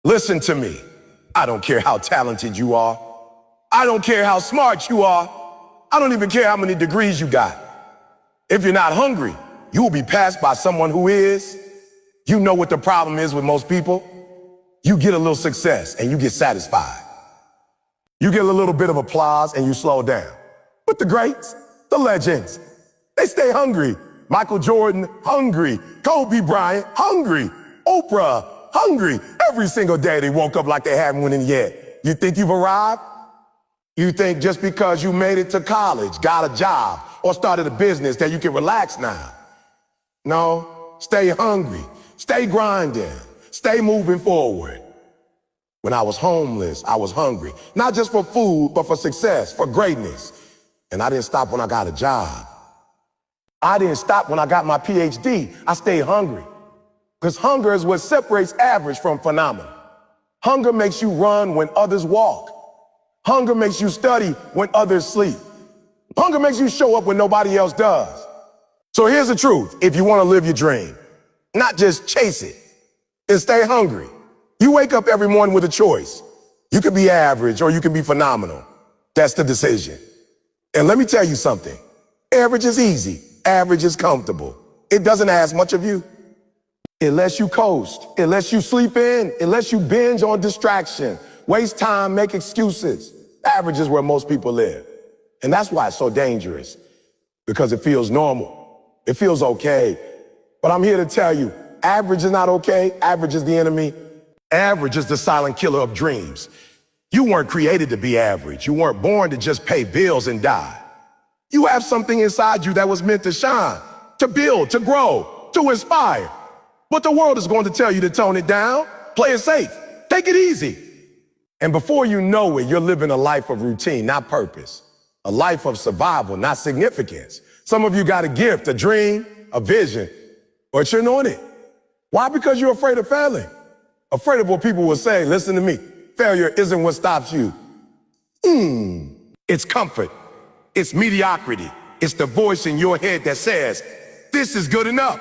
Listen to me. I don't care how talented you are. I don't care how smart you are. I don't even care how many degrees you got. If you're not hungry, you will be passed by someone who is. You know what the problem is with most people? You get a little success and you get satisfied. You get a little bit of applause and you slow down. But the greats, the legends, they stay hungry. Michael Jordan, hungry. Kobe Bryant, hungry. Oprah, hungry. Every single day they woke up like they haven't won in yet. You think you've arrived? You think just because you made it to college, got a job, or started a business that you can relax now? No, stay hungry, stay grinding, stay moving forward. When I was homeless, I was hungry, not just for food, but for success, for greatness. And I didn't stop when I got a job. I didn't stop when I got my PhD. I stayed hungry. Because hunger is what separates average from phenomenal. Hunger makes you run when others walk. Hunger makes you study when others sleep. Hunger makes you show up when nobody else does. So here's the truth. If you want to live your dream, not just chase it, and stay hungry. You wake up every morning with a choice. You could be average or you can be phenomenal. That's the decision. And let me tell you something. Average is easy. Average is comfortable. It doesn't ask much of you. It lets you coast. It lets you sleep in. It lets you binge on distraction, waste time, make excuses. Average is where most people live. And that's why it's so dangerous, because it feels normal. It feels okay. But I'm here to tell you, average is not okay. Average is the enemy. Average is the silent killer of dreams. You weren't created to be average. You weren't born to just pay bills and die. You have something inside you that was meant to shine, to build, to grow, to inspire. But the world is going to tell you to tone it down, play it safe, take it easy. And before you know it, you're living a life of routine, not purpose. A life of survival, not significance. Some of you got a gift, a dream, a vision, but you're not it. Why? Because you're afraid of failing. Afraid of what people will say. Listen to me. Failure isn't what stops you. It's comfort. It's mediocrity. It's the voice in your head that says, this is good enough.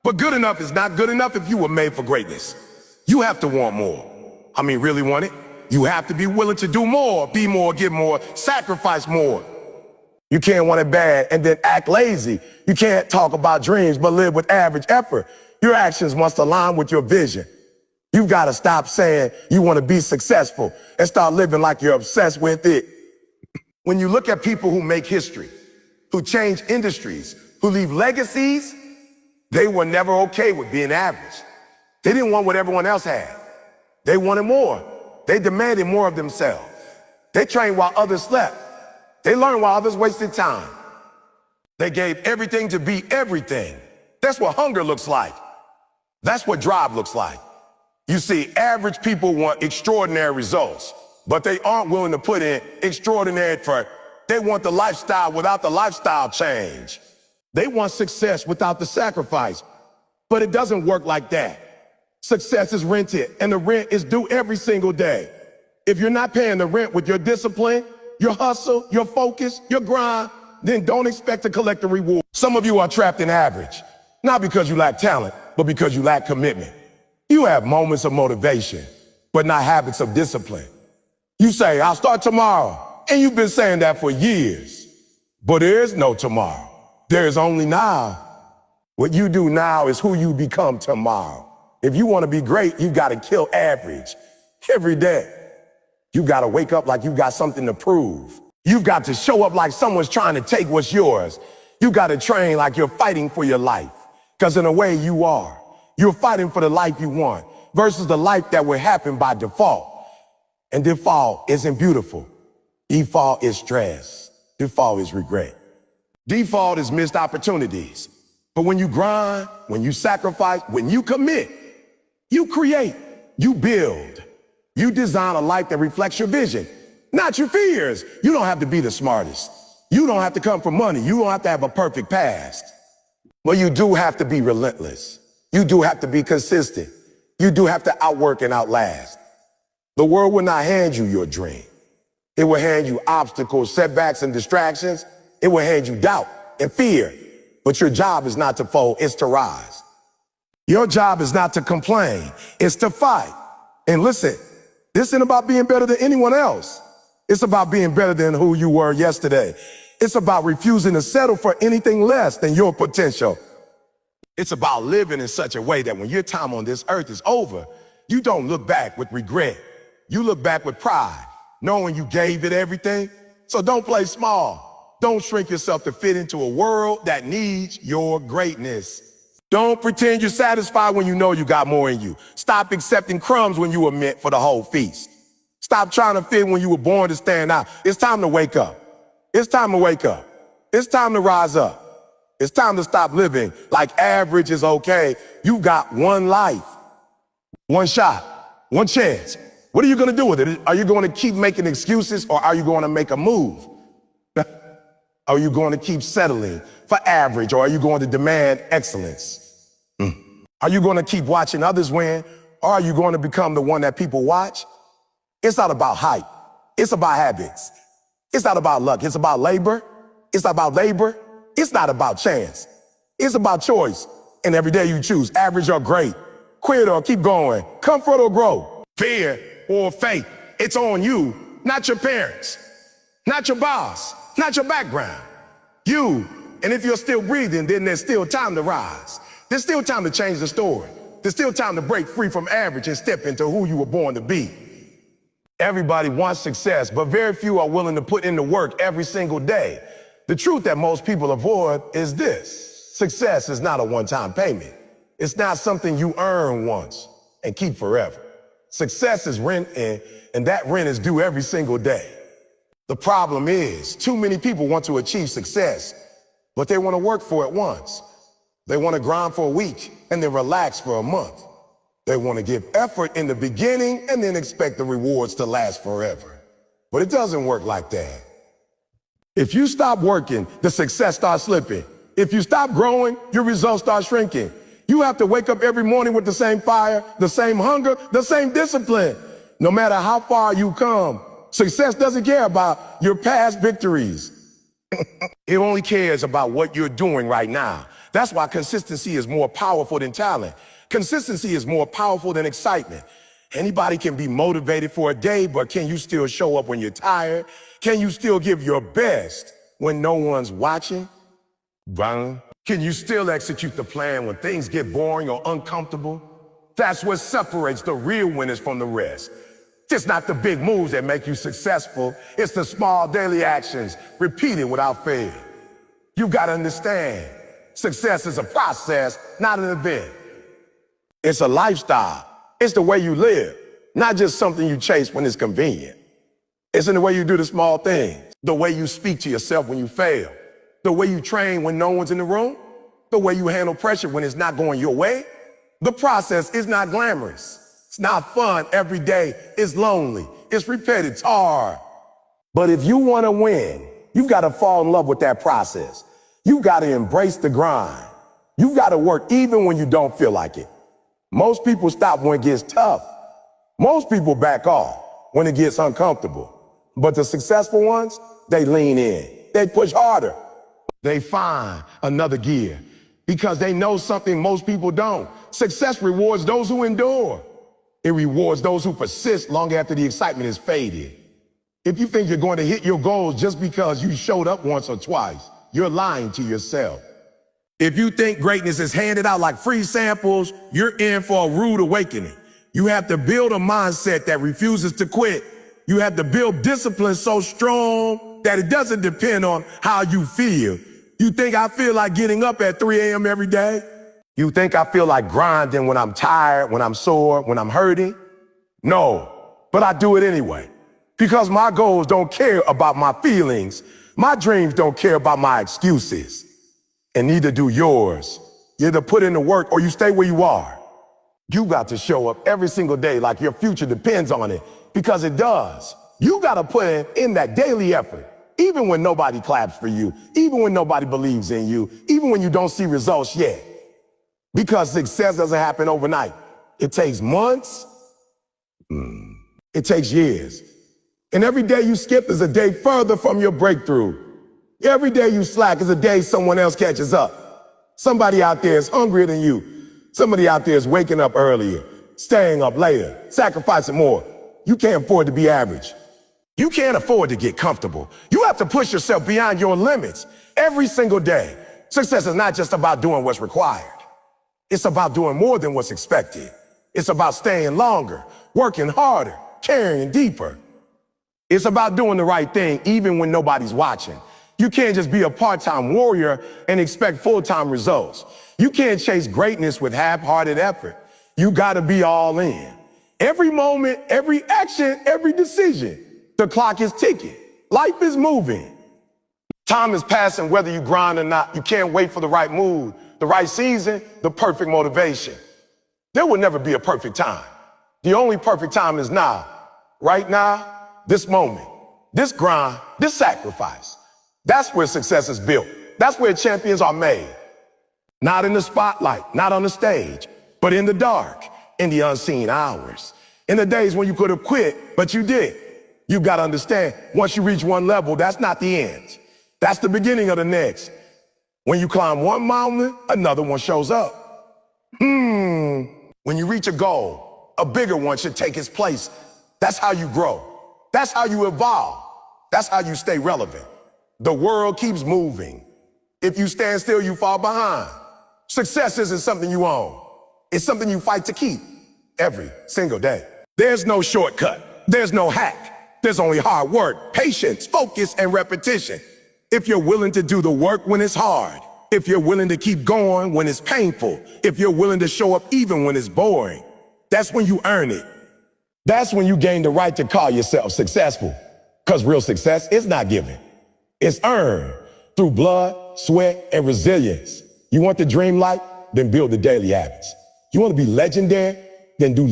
But good enough is not good enough if you were made for greatness. You have to want more. I mean, really want it. You have to be willing to do more, be more, give more, sacrifice more. You can't want it bad and then act lazy. You can't talk about dreams but live with average effort. Your actions must align with your vision. You've got to stop saying you want to be successful and start living like you're obsessed with it. When you look at people who make history, who change industries, who leave legacies, they were never okay with being average. They didn't want what everyone else had. They wanted more. They demanded more of themselves. They trained while others slept. They learned while others wasted time. They gave everything to be everything. That's what hunger looks like. That's what drive looks like. You see, average people want extraordinary results, but they aren't willing to put in extraordinary effort. They want the lifestyle without the lifestyle change. They want success without the sacrifice, but it doesn't work like that. Success is rented, and the rent is due every single day. If you're not paying the rent with your discipline, your hustle, your focus, your grind, then don't expect to collect the reward. Some of you are trapped in average, not because you lack talent, but because you lack commitment. You have moments of motivation, but not habits of discipline. You say, I'll start tomorrow, and you've been saying that for years. But there is no tomorrow. There is only now. What you do now is who you become tomorrow. If you want to be great, you've got to kill average every day. You've got to wake up like you've got something to prove. You've got to show up like someone's trying to take what's yours. You got to train like you're fighting for your life. Because in a way you are. You're fighting for the life you want versus the life that will happen by default. And default isn't beautiful. Default is stress. Default is regret. Default is missed opportunities. But when you grind, when you sacrifice, when you commit, you create, you build, you design a life that reflects your vision, not your fears. You don't have to be the smartest. You don't have to come from money. You don't have to have a perfect past. But you do have to be relentless. You do have to be consistent. You do have to outwork and outlast. The world will not hand you your dream. It will hand you obstacles, setbacks, and distractions. It will hand you doubt and fear. But your job is not to fold, it's to rise. Your job is not to complain, it's to fight. And listen, this isn't about being better than anyone else. It's about being better than who you were yesterday. It's about refusing to settle for anything less than your potential. It's about living in such a way that when your time on this earth is over, you don't look back with regret. You look back with pride, knowing you gave it everything. So don't play small. Don't shrink yourself to fit into a world that needs your greatness. Don't pretend you're satisfied when you know you got more in you. Stop accepting crumbs when you were meant for the whole feast. Stop trying to fit when you were born to stand out. It's time to wake up. It's time to wake up. It's time to rise up. It's time to stop living like average is okay. You got one life, one shot, one chance. What are you going to do with it? Are you going to keep making excuses, or are you going to make a move? Are you going to keep settling for average, or are you going to demand excellence? Are you going to keep watching others win, or are you going to become the one that people watch? It's not about hype. It's about habits. It's not about luck. It's about labor. It's not about labor. It's not about chance. It's about choice. And every day you choose average or great, quit or keep going, comfort or grow, fear or faith. It's on you, not your parents, not your boss, not your background. You. And if you're still breathing, then there's still time to rise. There's still time to change the story. There's still time to break free from average and step into who you were born to be. Everybody wants success, but very few are willing to put in the work every single day. The truth that most people avoid is this: success is not a one-time payment. It's not something you earn once and keep forever. Success is rent, and that rent is due every single day. The problem is, too many people want to achieve success, but they want to work for it once. They want to grind for a week and then relax for a month. They want to give effort in the beginning and then expect the rewards to last forever. But it doesn't work like that. If you stop working, the success starts slipping. If you stop growing, your results start shrinking. You have to wake up every morning with the same fire, the same hunger, the same discipline. No matter how far you come, success doesn't care about your past victories. It only cares about what you're doing right now. That's why consistency is more powerful than talent. Consistency is more powerful than excitement. Anybody can be motivated for a day, but can you still show up when you're tired? Can you still give your best when no one's watching? Can you still execute the plan when things get boring or uncomfortable? That's what separates the real winners from the rest. It's not the big moves that make you successful. It's the small daily actions repeated without fail. You got to understand, success is a process, not an event. It's a lifestyle. It's the way you live, not just something you chase when it's convenient. It's in the way you do the small things, the way you speak to yourself when you fail, the way you train when no one's in the room, the way you handle pressure when it's not going your way. The process is not glamorous. It's not fun every day. It's lonely. It's repetitive. It's hard. But if you want to win, you've got to fall in love with that process. You've got to embrace the grind. You've got to work even when you don't feel like it. Most people stop when it gets tough. Most people back off when it gets uncomfortable. But the successful ones, they lean in. They push harder. They find another gear because they know something most people don't. Success rewards those who endure. It rewards those who persist long after the excitement is faded. If you think you're going to hit your goals just because you showed up once or twice, you're lying to yourself. If you think greatness is handed out like free samples, you're in for a rude awakening. You have to build a mindset that refuses to quit. You have to build discipline so strong that it doesn't depend on how you feel. You think I feel like getting up at 3 a.m. every day? You think I feel like grinding when I'm tired, when I'm sore, when I'm hurting? No, but I do it anyway. Because my goals don't care about my feelings. My dreams don't care about my excuses. And neither do yours. You either put in the work or you stay where you are. You got to show up every single day like your future depends on it, because it does. You got to put in that daily effort, even when nobody claps for you, even when nobody believes in you, even when you don't see results yet. Because success doesn't happen overnight. It takes months. It takes years. And every day you skip is a day further from your breakthrough. Every day you slack is a day someone else catches up. Somebody out there is hungrier than you. Somebody out there is waking up earlier. staying up later, sacrificing more. You can't afford to be average. You can't afford to get comfortable. You have to push yourself beyond your limits every single day. Success is not just about doing what's required. It's about doing more than what's expected. It's about staying longer, working harder, caring deeper. It's about doing the right thing even when nobody's watching. You can't just be a part-time warrior and expect full-time results. You can't chase greatness with half-hearted effort. You gotta be all in. Every moment, every action, every decision. The clock is ticking. Life is moving. Time is passing whether you grind or not. You can't wait for the right mood, the right season, the perfect motivation. There will never be a perfect time. The only perfect time is now. Right now, this moment, this grind, this sacrifice. That's where success is built. That's where champions are made. Not in the spotlight, not on the stage, but in the dark, in the unseen hours. In the days when you could have quit, but you did. You've got to understand, once you reach one level, that's not the end. That's the beginning of the next. When you climb one mountain, another one shows up. When you reach a goal, a bigger one should take its place. That's how you grow. That's how you evolve. That's how you stay relevant. The world keeps moving. If you stand still, you fall behind. Success isn't something you own. It's something you fight to keep every single day. There's no shortcut. There's no hack. There's only hard work, patience, focus, and repetition. If you're willing to do the work when it's hard, if you're willing to keep going when it's painful, if you're willing to show up even when it's boring, that's when you earn it. That's when you gain the right to call yourself successful. Because real success is not given. It's earned through blood, sweat, and resilience. You want the dream life? Then build the daily habits. You want to be legendary? Then do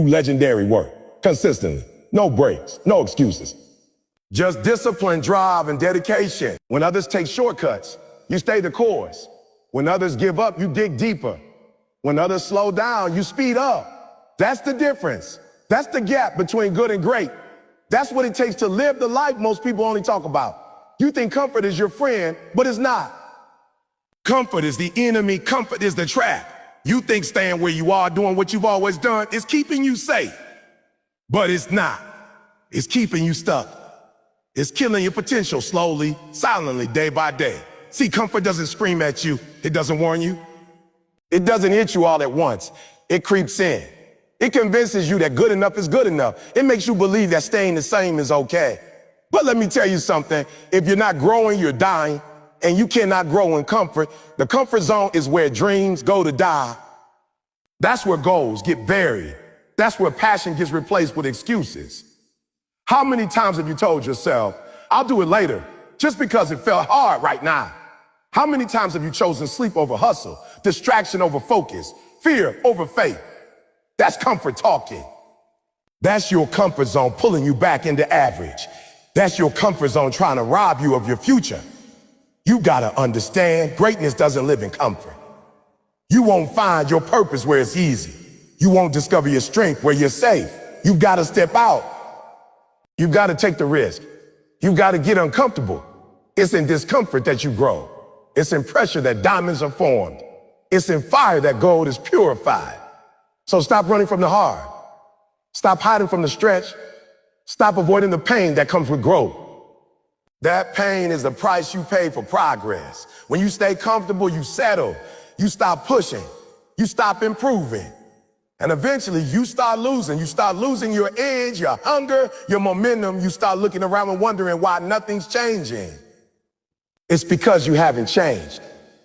legendary work. Consistently. No breaks, no excuses. Just discipline, drive, and dedication. When others take shortcuts, you stay the course. When others give up, you dig deeper. When others slow down, you speed up. That's the difference. That's the gap between good and great. That's what it takes to live the life most people only talk about. You think comfort is your friend, but it's not. Comfort is the enemy. Comfort is the trap. You think staying where you are, doing what you've always done, is keeping you safe. But it's not. It's keeping you stuck. It's killing your potential slowly, silently, day by day. See, comfort doesn't scream at you. It doesn't warn you. It doesn't hit you all at once. It creeps in. It convinces you that good enough is good enough. It makes you believe that staying the same is okay. But let me tell you something. If you're not growing, you're dying. And you cannot grow in comfort. The comfort zone is where dreams go to die. That's where goals get buried. That's where passion gets replaced with excuses. How many times have you told yourself, I'll do it later, just because it felt hard right now? How many times have you chosen sleep over hustle, distraction over focus, fear over faith? That's comfort talking. That's your comfort zone pulling you back into average. That's your comfort zone trying to rob you of your future. You gotta understand, greatness doesn't live in comfort. You won't find your purpose where it's easy. You won't discover your strength where you're safe. You've gotta step out. You've gotta take the risk. You've gotta get uncomfortable. It's in discomfort that you grow. It's in pressure that diamonds are formed. It's in fire that gold is purified. So stop running from the hard. Stop hiding from the stretch. Stop avoiding the pain that comes with growth. That pain is the price you pay for progress. When you stay comfortable, you settle. You stop pushing. You stop improving. And eventually you start losing. You start losing your edge, your hunger, your momentum. You start looking around and wondering why nothing's changing. It's because you haven't changed.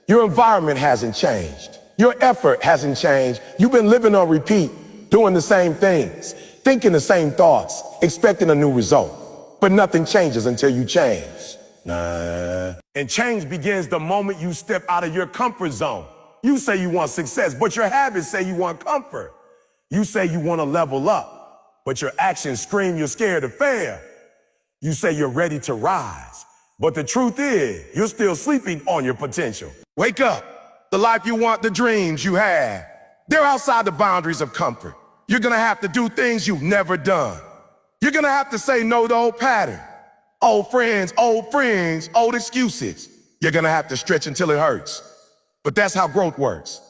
Your environment hasn't changed. Your effort hasn't changed. You've been living on repeat, doing the same things, thinking the same thoughts, expecting a new result. But nothing changes until you change. And change begins the moment you step out of your comfort zone. You say you want success, but your habits say you want comfort. You say you want to level up, but your actions scream you're scared to fail. You say you're ready to rise, but the truth is you're still sleeping on your potential. Wake up. The life you want, the dreams you have, they're outside the boundaries of comfort. You're gonna have to do things you've never done. You're gonna have to say no to old pattern, old friends, old excuses. You're gonna have to stretch until it hurts. But that's how growth works.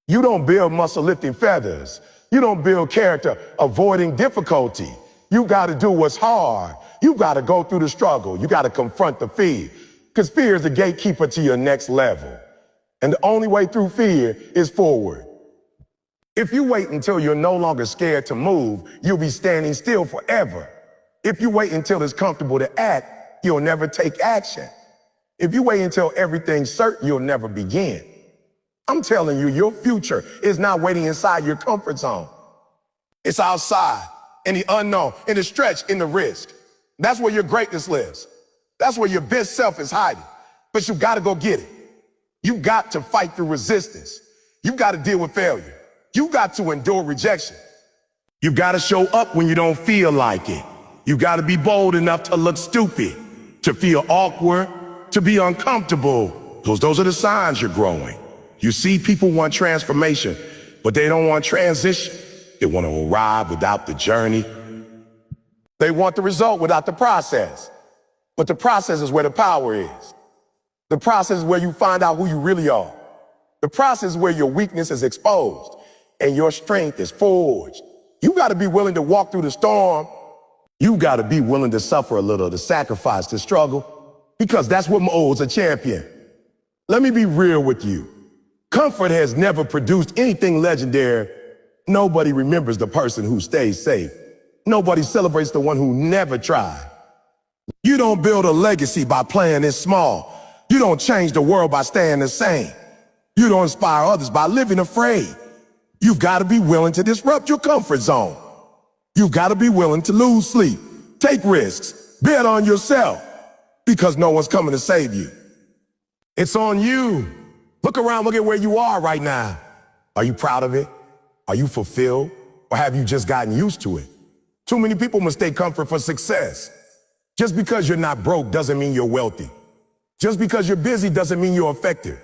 You don't build muscle lifting feathers. You don't build character avoiding difficulty. You got to do what's hard. You got to go through the struggle. You got to confront the fear, because fear is the gatekeeper to your next level. And the only way through fear is forward. If you wait until you're no longer scared to move, you'll be standing still forever. If you wait until it's comfortable to act, you'll never take action. If you wait until everything's certain, you'll never begin. I'm telling you, your future is not waiting inside your comfort zone. It's outside, in the unknown, in the stretch, in the risk. That's where your greatness lives. That's where your best self is hiding. But you got to go get it. You got to fight through resistance. You got to deal with failure. You got to endure rejection. You got to show up when you don't feel like it. You got to be bold enough to look stupid, to feel awkward, to be uncomfortable. Those are the signs you're growing. You see, people want transformation, but they don't want transition. They want to arrive without the journey. They want the result without the process. But the process is where the power is. The process is where you find out who you really are. The process is where your weakness is exposed and your strength is forged. You got to be willing to walk through the storm. You got to be willing to suffer a little, to sacrifice, to struggle, because that's what molds a champion. Let me be real with you. Comfort has never produced anything legendary. Nobody remembers the person who stays safe. Nobody celebrates the one who never tried. You don't build a legacy by playing it small. You don't change the world by staying the same. You don't inspire others by living afraid. You've got to be willing to disrupt your comfort zone. You've got to be willing to lose sleep, take risks, bet on yourself, because no one's coming to save you. It's on you. Look around, look at where you are right now. Are you proud of it? Are you fulfilled? Or have you just gotten used to it? Too many people mistake comfort for success. Just because you're not broke doesn't mean you're wealthy. Just because you're busy doesn't mean you're effective.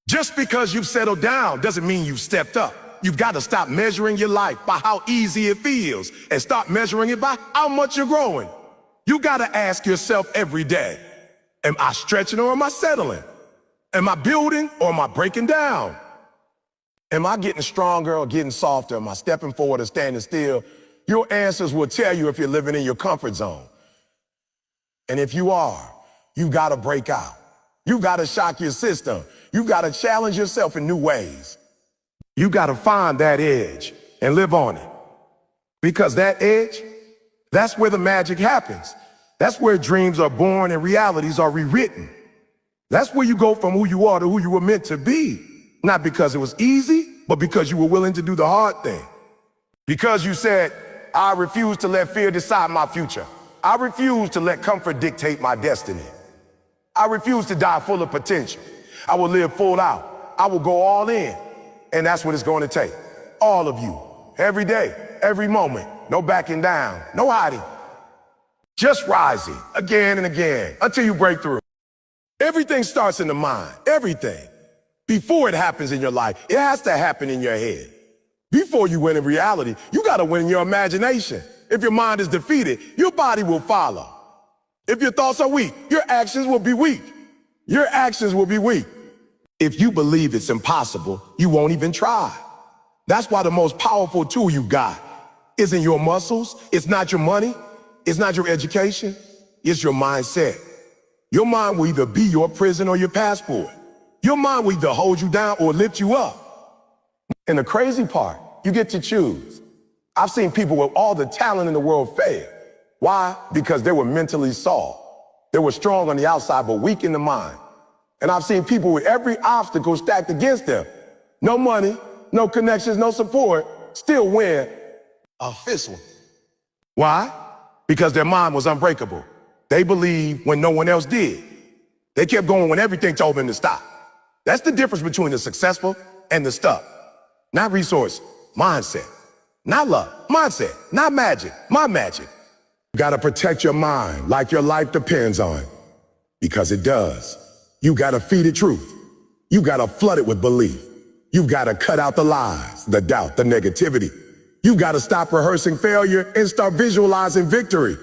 Just because you've settled down doesn't mean you've stepped up. You've got to stop measuring your life by how easy it feels and start measuring it by how much you're growing. You got to ask yourself every day, am I stretching or am I settling? Am I building or am I breaking down? Am I getting stronger or getting softer? Am I stepping forward or standing still? Your answers will tell you if you're living in your comfort zone. And if you are, you got to break out. You got to shock your system. You got to challenge yourself in new ways. You got to find that edge and live on it. Because that edge, that's where the magic happens. That's where dreams are born and realities are rewritten. That's where you go from who you are to who you were meant to be. Not because it was easy, but because you were willing to do the hard thing. Because you said, I refuse to let fear decide my future. I refuse to let comfort dictate my destiny. I refuse to die full of potential. I will live full out. I will go all in. And that's what it's going to take. All of you. Every day, every moment. No backing down. No hiding. Just rising again and again until you break through. Everything starts in the mind. Everything. Before it happens in your life, it has to happen in your head. Before you win in reality, you got to win in your imagination. If your mind is defeated, your body will follow. If your thoughts are weak, your actions will be weak. Your actions will be weak. If you believe it's impossible, you won't even try. That's why the most powerful tool you've got isn't your muscles. It's not your money. It's not your education. It's your mindset. Your mind will either be your prison or your passport. Your mind will either hold you down or lift you up. And the crazy part, you get to choose. I've seen people with all the talent in the world fail. Why? Because they were mentally soft. They were strong on the outside, but weak in the mind. And I've seen people with every obstacle stacked against them. No money, no connections, no support, still win a fist one. Why? Because their mind was unbreakable. They believed when no one else did. They kept going when everything told them to stop. That's the difference between the successful and the stuck. Not resource, mindset. Not luck, mindset. Not magic, my magic. You gotta protect your mind like your life depends on it. Because it does. You gotta feed it truth. You gotta flood it with belief. You gotta cut out the lies, the doubt, the negativity. You gotta stop rehearsing failure and start visualizing victory.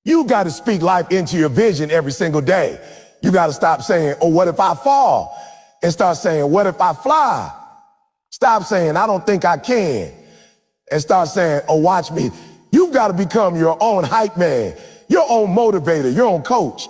You gotta speak life into your vision every single day. You gotta stop saying, oh, what if I fall? And start saying, what if I fly? Stop saying, I don't think I can, and start saying, oh, watch me. You've got to become your own hype man, your own motivator, your own coach,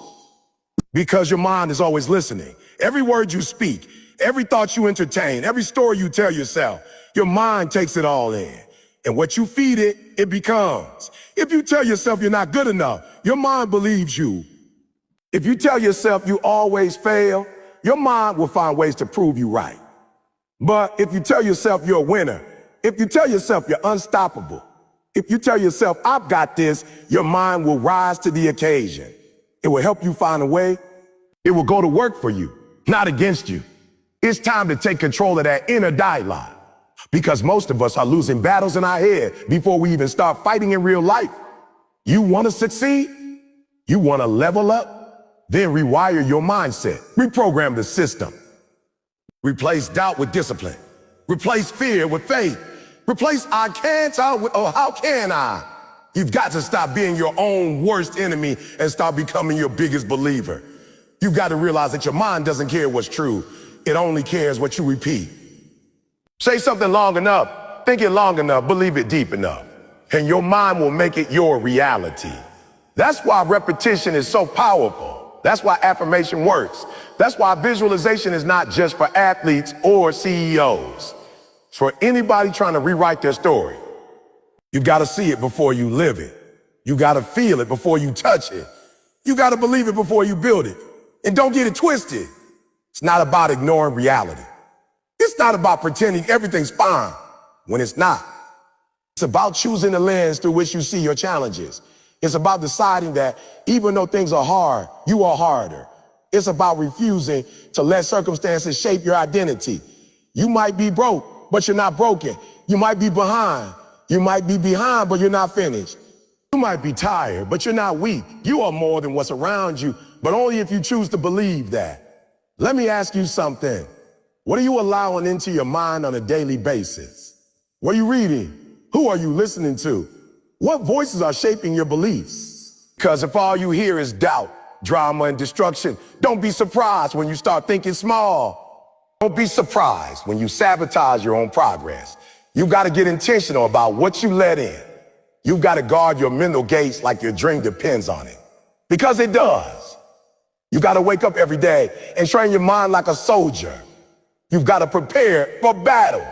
because your mind is always listening. Every word you speak, every thought you entertain, every story you tell yourself, your mind takes it all in. And what you feed it, it becomes. If you tell yourself you're not good enough, your mind believes you. If you tell yourself you always fail, your mind will find ways to prove you right. But if you tell yourself you're a winner, if you tell yourself you're unstoppable, if you tell yourself, I've got this, your mind will rise to the occasion. It will help you find a way. It will go to work for you, not against you. It's time to take control of that inner dialogue, because most of us are losing battles in our head before we even start fighting in real life. You want to succeed? You want to level up? Then rewire your mindset. Reprogram the system. Replace doubt with discipline. Replace fear with faith. Replace I can't with how can I? You've got to stop being your own worst enemy and start becoming your biggest believer. You've got to realize that your mind doesn't care what's true. It only cares what you repeat. Say something long enough, think it long enough, believe it deep enough, and your mind will make it your reality. That's why repetition is so powerful. That's why affirmation works. That's why visualization is not just for athletes or CEOs. It's for anybody trying to rewrite their story. You got to see it before you live it. You got to feel it before you touch it. You got to believe it before you build it. And don't get it twisted. It's not about ignoring reality. It's not about pretending everything's fine when it's not. It's about choosing the lens through which you see your challenges. It's about deciding that even though things are hard, you are harder. It's about refusing to let circumstances shape your identity. You might be broke, but you're not broken. You might be behind. You might be behind, but you're not finished. You might be tired, but you're not weak. You are more than what's around you, but only if you choose to believe that. Let me ask you something. What are you allowing into your mind on a daily basis? What are you reading? Who are you listening to? What voices are shaping your beliefs? Because if all you hear is doubt, drama, and destruction, don't be surprised when you start thinking small. Don't be surprised when you sabotage your own progress. You've got to get intentional about what you let in. You've got to guard your mental gates like your dream depends on it. Because it does. You got to wake up every day and train your mind like a soldier. You've got to prepare for battle.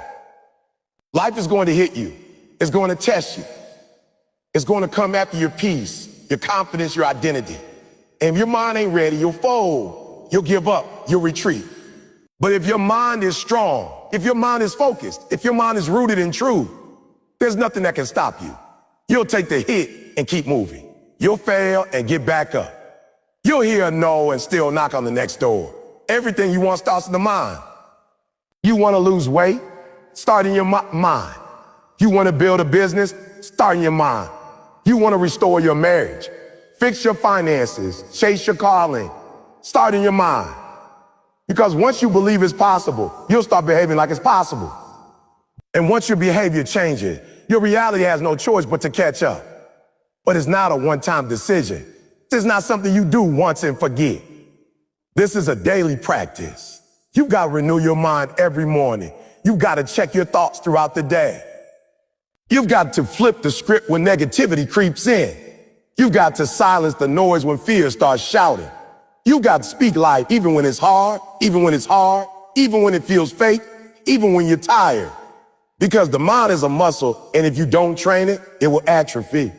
Life is going to hit you. It's going to test you. It's going to come after your peace, your confidence, your identity. And if your mind ain't ready, you'll fold. You'll give up. You'll retreat. But if your mind is strong, if your mind is focused, if your mind is rooted in truth, there's nothing that can stop you. You'll take the hit and keep moving. You'll fail and get back up. You'll hear a no and still knock on the next door. Everything you want starts in the mind. You want to lose weight? Start in your mind. You want to build a business? Start in your mind. You want to restore your marriage? Fix your finances, chase your calling. Start in your mind. Because once you believe it's possible, you'll start behaving like it's possible. And once your behavior changes, your reality has no choice but to catch up. But it's not a one-time decision. This is not something you do once and forget. This is a daily practice. You've got to renew your mind every morning. You've got to check your thoughts throughout the day. You've got to flip the script when negativity creeps in. You've got to silence the noise when fear starts shouting. You've got to speak life even when it's hard, even when it's hard, even when it feels fake, even when you're tired. Because the mind is a muscle, and if you don't train it, it will atrophy.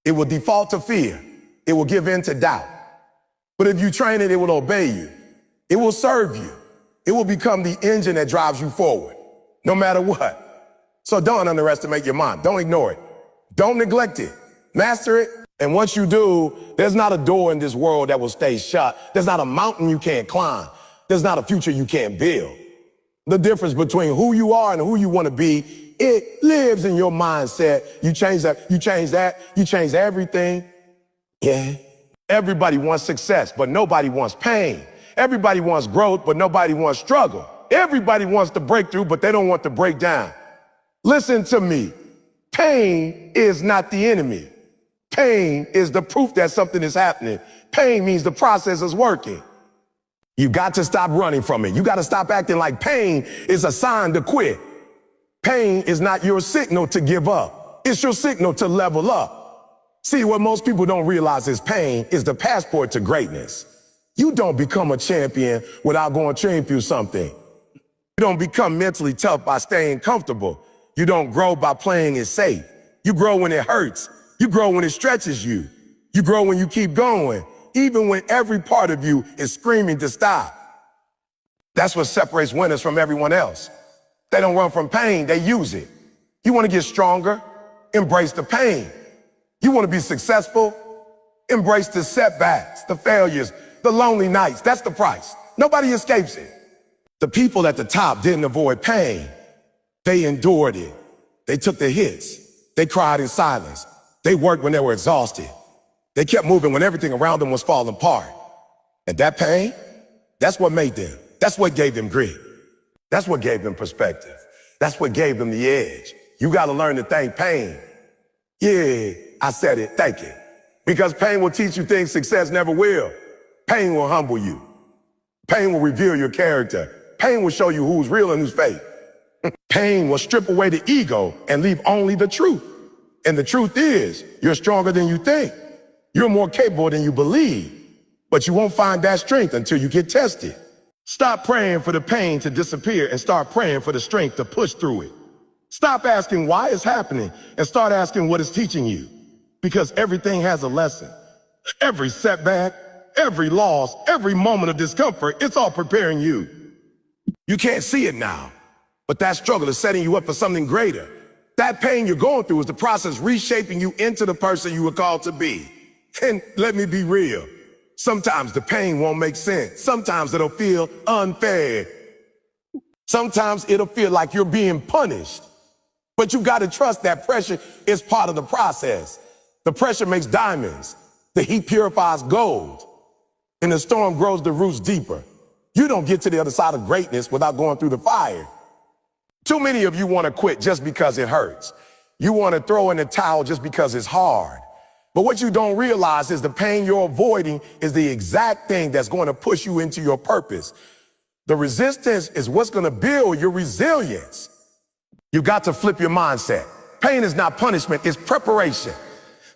It will default to fear. It will give in to doubt. But if you train it, it will obey you. It will serve you. It will become the engine that drives you forward, no matter what. So don't underestimate your mind. Don't ignore it. Don't neglect it. Master it. And once you do, there's not a door in this world that will stay shut. There's not a mountain you can't climb. There's not a future you can't build. The difference between who you are and who you want to be, it lives in your mindset. You change that, you change everything. Yeah. Everybody wants success, but nobody wants pain. Everybody wants growth, but nobody wants struggle. Everybody wants the breakthrough, but they don't want to break down. Listen to me. Pain is not the enemy. Pain is the proof that something is happening. Pain means the process is working. You got to stop running from it. You got to stop acting like pain is a sign to quit. Pain is not your signal to give up. It's your signal to level up. See, what most people don't realize is pain is the passport to greatness. You don't become a champion without going train through something. You don't become mentally tough by staying comfortable. You don't grow by playing it safe. You grow when it hurts. You grow when it stretches you. You grow when you keep going, even when every part of you is screaming to stop. That's what separates winners from everyone else. They don't run from pain, they use it. You want to get stronger? Embrace the pain. You want to be successful? Embrace the setbacks, the failures, the lonely nights. That's the price. Nobody escapes it. The people at the top didn't avoid pain. They endured it. They took the hits. They cried in silence. They worked when they were exhausted. They kept moving when everything around them was falling apart. And that pain, that's what made them. That's what gave them grit. That's what gave them perspective. That's what gave them the edge. You got to learn to thank pain. Yeah, I said it, thank it. Because pain will teach you things success never will. Pain will humble you. Pain will reveal your character. Pain will show you who's real and who's fake. Pain will strip away the ego and leave only the truth. And the truth is, you're stronger than you think. You're more capable than you believe. But you won't find that strength until you get tested. Stop praying for the pain to disappear and start praying for the strength to push through it. Stop asking why it's happening and start asking what it's teaching you. Because everything has a lesson. Every setback, every loss, every moment of discomfort, it's all preparing you. You can't see it now, but that struggle is setting you up for something greater. That pain you're going through is the process reshaping you into the person you were called to be. And let me be real. Sometimes the pain won't make sense. Sometimes it'll feel unfair. Sometimes it'll feel like you're being punished. But you got to trust that pressure is part of the process. The pressure makes diamonds. The heat purifies gold. And the storm grows the roots deeper. You don't get to the other side of greatness without going through the fire. Too many of you want to quit just because it hurts. You want to throw in the towel just because it's hard. But what you don't realize is the pain you're avoiding is the exact thing that's going to push you into your purpose. The resistance is what's going to build your resilience. You got to flip your mindset. Pain is not punishment, it's preparation.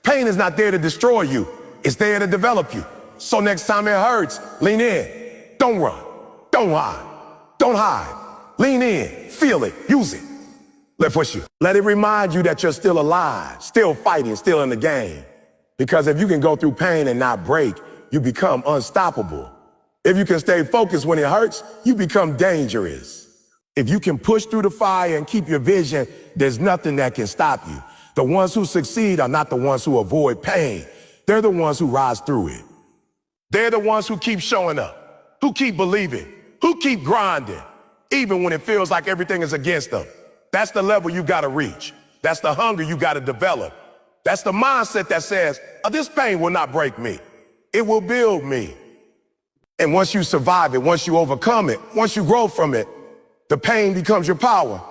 Pain is not there to destroy you, it's there to develop you. So next time it hurts, lean in. Don't run. Don't hide. Don't hide. Lean in. Feel it. Use it. Let push you. Let it remind you that you're still alive, still fighting, still in the game. Because if you can go through pain and not break, you become unstoppable. If you can stay focused when it hurts, you become dangerous. If you can push through the fire and keep your vision, there's nothing that can stop you. The ones who succeed are not the ones who avoid pain. They're the ones who rise through it. They're the ones who keep showing up, who keep believing, who keep grinding, even when it feels like everything is against them. That's the level you got to reach. That's the hunger you got to develop. That's the mindset that says, oh, this pain will not break me. It will build me. And once you survive it, once you overcome it, once you grow from it, the pain becomes your power.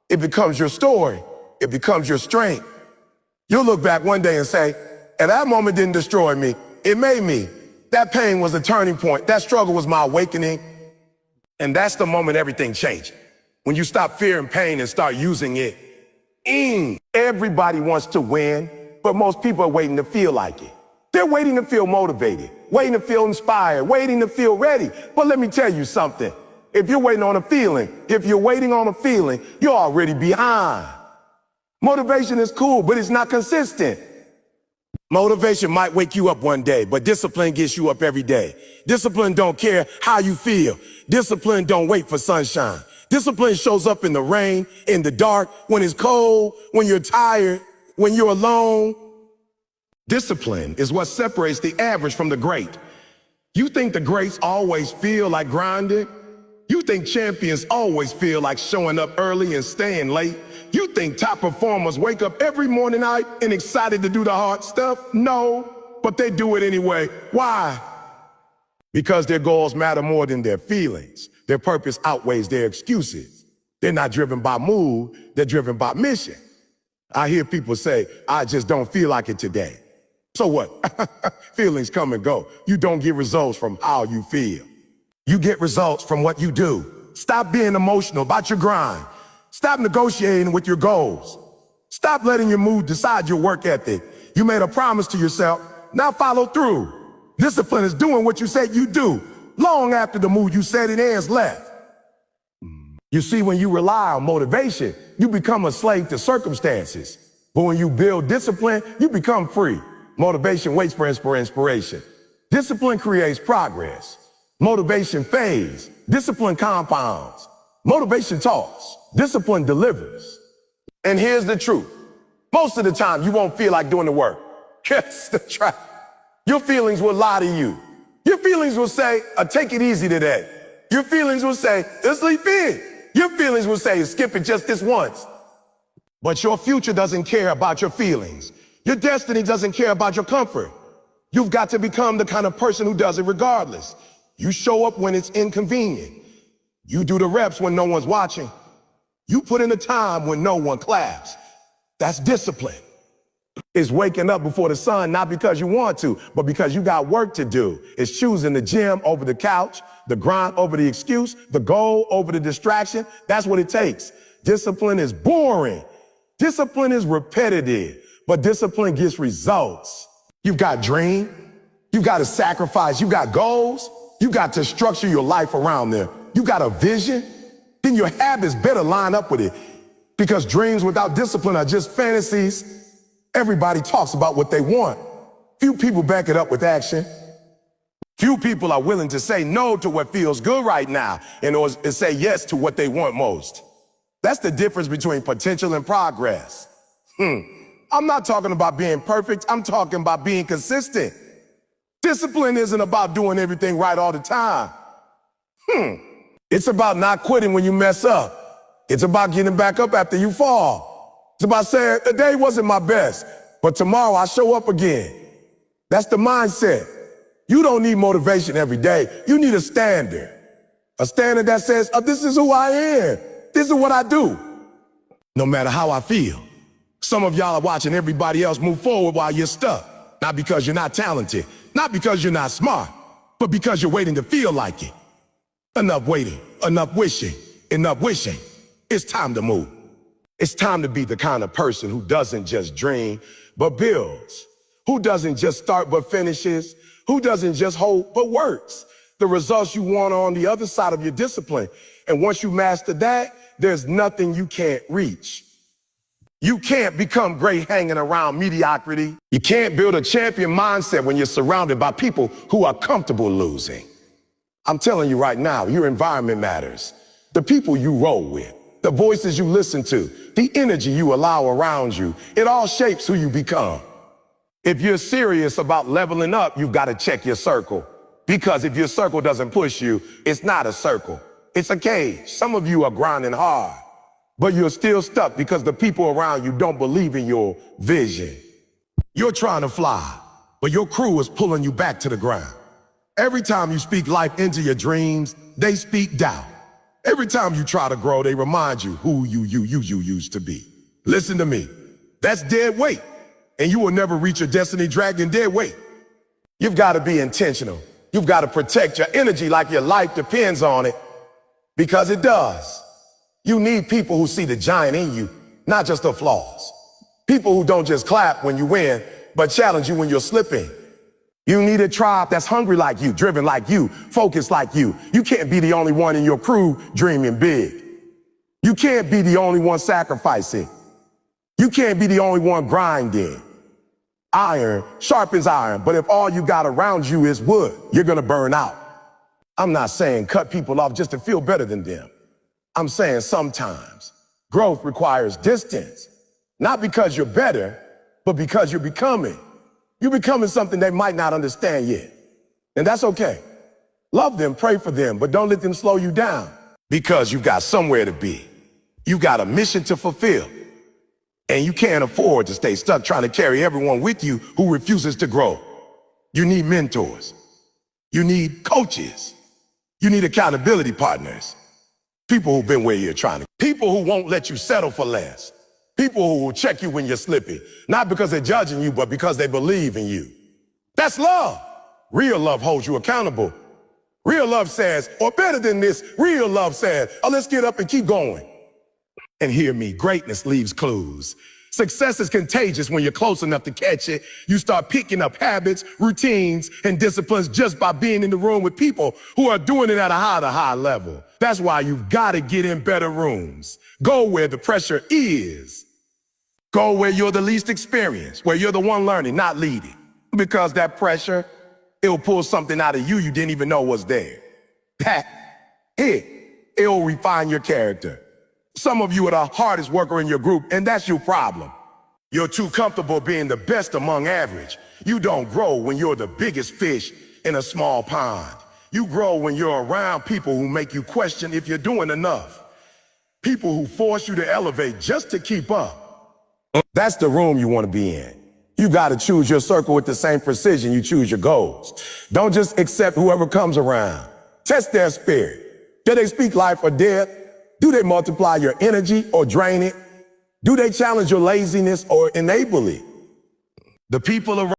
It becomes your story. It becomes your strength. You'll look back one day and say, and that moment didn't destroy me. It made me. That pain was a turning point. That struggle was my awakening. And that's the moment everything changed. When you stop fearing pain and start using it. Everybody wants to win, but most people are waiting to feel like it. They're waiting to feel motivated, waiting to feel inspired, waiting to feel ready. But let me tell you something. If you're waiting on a feeling, you're already behind. Motivation is cool, but it's not consistent. Motivation might wake you up one day, but discipline gets you up every day. Discipline don't care how you feel. Discipline don't wait for sunshine. Discipline shows up in the rain, in the dark, when it's cold, when you're tired, when you're alone. Discipline is what separates the average from the great. You think the greats always feel like grinding? You think champions always feel like showing up early and staying late? You think top performers wake up every morning night and excited to do the hard stuff? No, but they do it anyway. Why? Because their goals matter more than their feelings. Their purpose outweighs their excuses. They're not driven by mood, they're driven by mission. I hear people say, I just don't feel like it today. So what? Feelings come and go. You don't get results from how you feel. You get results from what you do. Stop being emotional about your grind. Stop negotiating with your goals. Stop letting your mood decide your work ethic. You made a promise to yourself, now follow through. Discipline is doing what you said you do, long after the mood you said it ends left. You see, when you rely on motivation, you become a slave to circumstances. But when you build discipline, you become free. Motivation waits for inspiration. Discipline creates progress. Motivation fades. Discipline compounds. Motivation talks. Discipline delivers. And here's the truth. Most of the time, you won't feel like doing the work. Guess the trap. Your feelings will lie to you. Your feelings will say, take it easy today. Your feelings will say, sleep in. Your feelings will say, skip it just this once. But your future doesn't care about your feelings. Your destiny doesn't care about your comfort. You've got to become the kind of person who does it regardless. You show up when it's inconvenient. You do the reps when no one's watching. You put in the time when no one claps. That's discipline. It's waking up before the sun, not because you want to, but because you got work to do. It's choosing the gym over the couch, the grind over the excuse, the goal over the distraction. That's what it takes. Discipline is boring. Discipline is repetitive, but discipline gets results. You've got dream. You've got to sacrifice. You got goals. You got to structure your life around them. You got a vision. Then your habits better line up with it, because dreams without discipline are just fantasies. Everybody talks about what they want. Few people back it up with action. Few people are willing to say no to what feels good right now in order to say yes to what they want most. That's the difference between potential and progress. I'm not talking about being perfect. I'm talking about being consistent. Discipline isn't about doing everything right all the time. It's about not quitting when you mess up. It's about getting back up after you fall. It's about saying, the day wasn't my best, but tomorrow I show up again. That's the mindset. You don't need motivation every day. You need a standard. A standard that says, this is who I am. This is what I do. No matter how I feel. Some of y'all are watching everybody else move forward while you're stuck. Not because you're not talented. Not because you're not smart. But because you're waiting to feel like it. Enough waiting. Enough wishing. Enough wishing. It's time to move. It's time to be the kind of person who doesn't just dream, but builds. Who doesn't just start, but finishes. Who doesn't just hope, but works. The results you want are on the other side of your discipline. And once you master that, there's nothing you can't reach. You can't become great hanging around mediocrity. You can't build a champion mindset when you're surrounded by people who are comfortable losing. I'm telling you right now, your environment matters. The people you roll with. The voices you listen to, the energy you allow around you, it all shapes who you become. If you're serious about leveling up, you've got to check your circle. Because if your circle doesn't push you, it's not a circle. It's a cage. Some of you are grinding hard, but you're still stuck because the people around you don't believe in your vision. You're trying to fly, but your crew is pulling you back to the ground. Every time you speak life into your dreams, they speak doubt. Every time you try to grow, they remind you who you used to be. Listen to me. That's dead weight. And you will never reach your destiny dragging dead weight. You've got to be intentional. You've got to protect your energy like your life depends on it. Because it does. You need people who see the giant in you, not just the flaws. People who don't just clap when you win, but challenge you when you're slipping. You need a tribe that's hungry like you, driven like you, focused like you. You can't be the only one in your crew dreaming big. You can't be the only one sacrificing. You can't be the only one grinding. Iron sharpens iron, but if all you got around you is wood, you're gonna burn out. I'm not saying cut people off just to feel better than them. I'm saying sometimes growth requires distance, not because you're better, but because you're becoming. You're becoming something they might not understand yet. And that's okay. Love them, pray for them, but don't let them slow you down, because you've got somewhere to be. You've got a mission to fulfill. And you can't afford to stay stuck trying to carry everyone with you who refuses to grow. You need mentors. You need coaches. You need accountability partners. People who've been where you're trying to. People who won't let you settle for less. People who will check you when you're slipping, not because they're judging you, but because they believe in you. That's love. Real love holds you accountable. Real love says, or better than this, real love says, let's get up and keep going. And hear me, greatness leaves clues. Success is contagious when you're close enough to catch it. You start picking up habits, routines, and disciplines just by being in the room with people who are doing it at a high level. That's why you've got to get in better rooms. Go where the pressure is. Go where you're the least experienced, where you're the one learning, not leading. Because that pressure, it'll pull something out of you didn't even know was there. It'll refine your character. Some of you are the hardest worker in your group, and that's your problem. You're too comfortable being the best among average. You don't grow when you're the biggest fish in a small pond. You grow when you're around people who make you question if you're doing enough. People who force you to elevate just to keep up. That's the room you want to be in. You got to choose your circle with the same precision you choose your goals. Don't just accept whoever comes around. Test their spirit. Do they speak life or death? Do they multiply your energy or drain it? Do they challenge your laziness or enable it? The people around